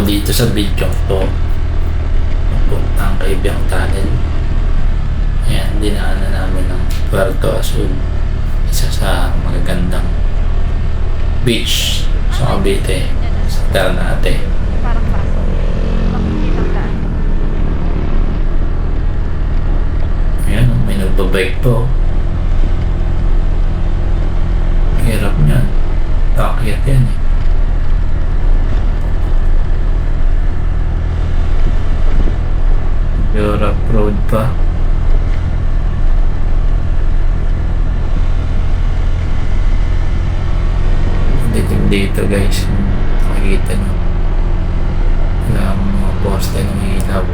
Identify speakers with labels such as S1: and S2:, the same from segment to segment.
S1: dito sa video to. Papuntang Kaibiyang Tunnel. Ayan, dinaanan namin ng Puerto Azul. Isa sa magagandang beach sa Cavite, sa Ternate.
S2: Parang paso. Makikitang daan.
S1: Ayan, may nagbabike po. Hirap niyan. Takyat yan eh. Europe Road pa. Dito guys, makikita nyo. Wala ang mga poste ng ilaw.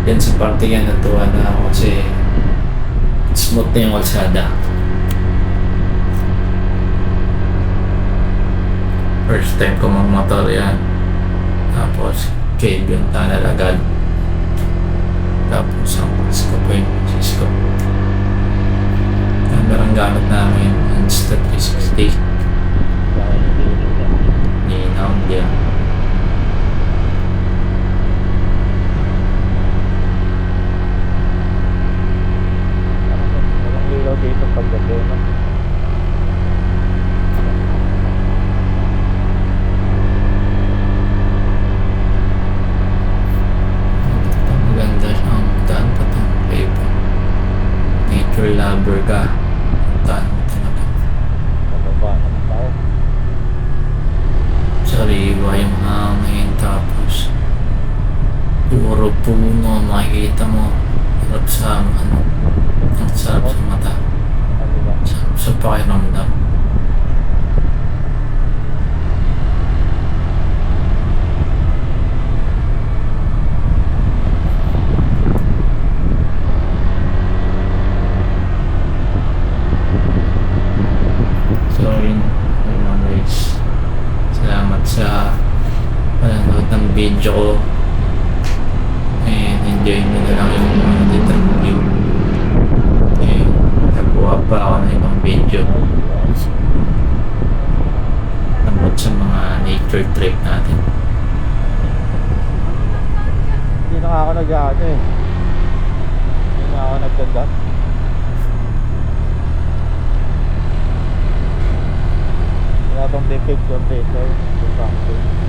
S1: Yan sa parte yan, natuwa na ako kasi smooth na yung kalsada. First time ko magmotor yan. Tapos, Kaibiyang Tunnel agad. Tapos, ang Cisco Point, Cisco. Camera ang gamit namin, Insta360. Ninaw dia.
S3: Walang ilaw dito paggabi, no?
S1: Maganda siyang daan pa itong paper. Nature lover ka. Daan mo talaga.
S3: Pababa naman tayo.
S1: Sariwa yung hangin, tapos puro puno, makikita mo. Sarap sa ano, ang sarap sa mata.
S3: Ano ba?
S1: Sarap sa pakiramdam. So yun lang guys. Salamat sa panonood ng video ko. And enjoy nyo na lang yung mga dito review. And nagbuha pa ako ng ibang video tungkol sa mga nature trip natin.
S3: Hindi na nga ako nag-ano eh. Hindi na ako nagtanda. Wala bang picture or something.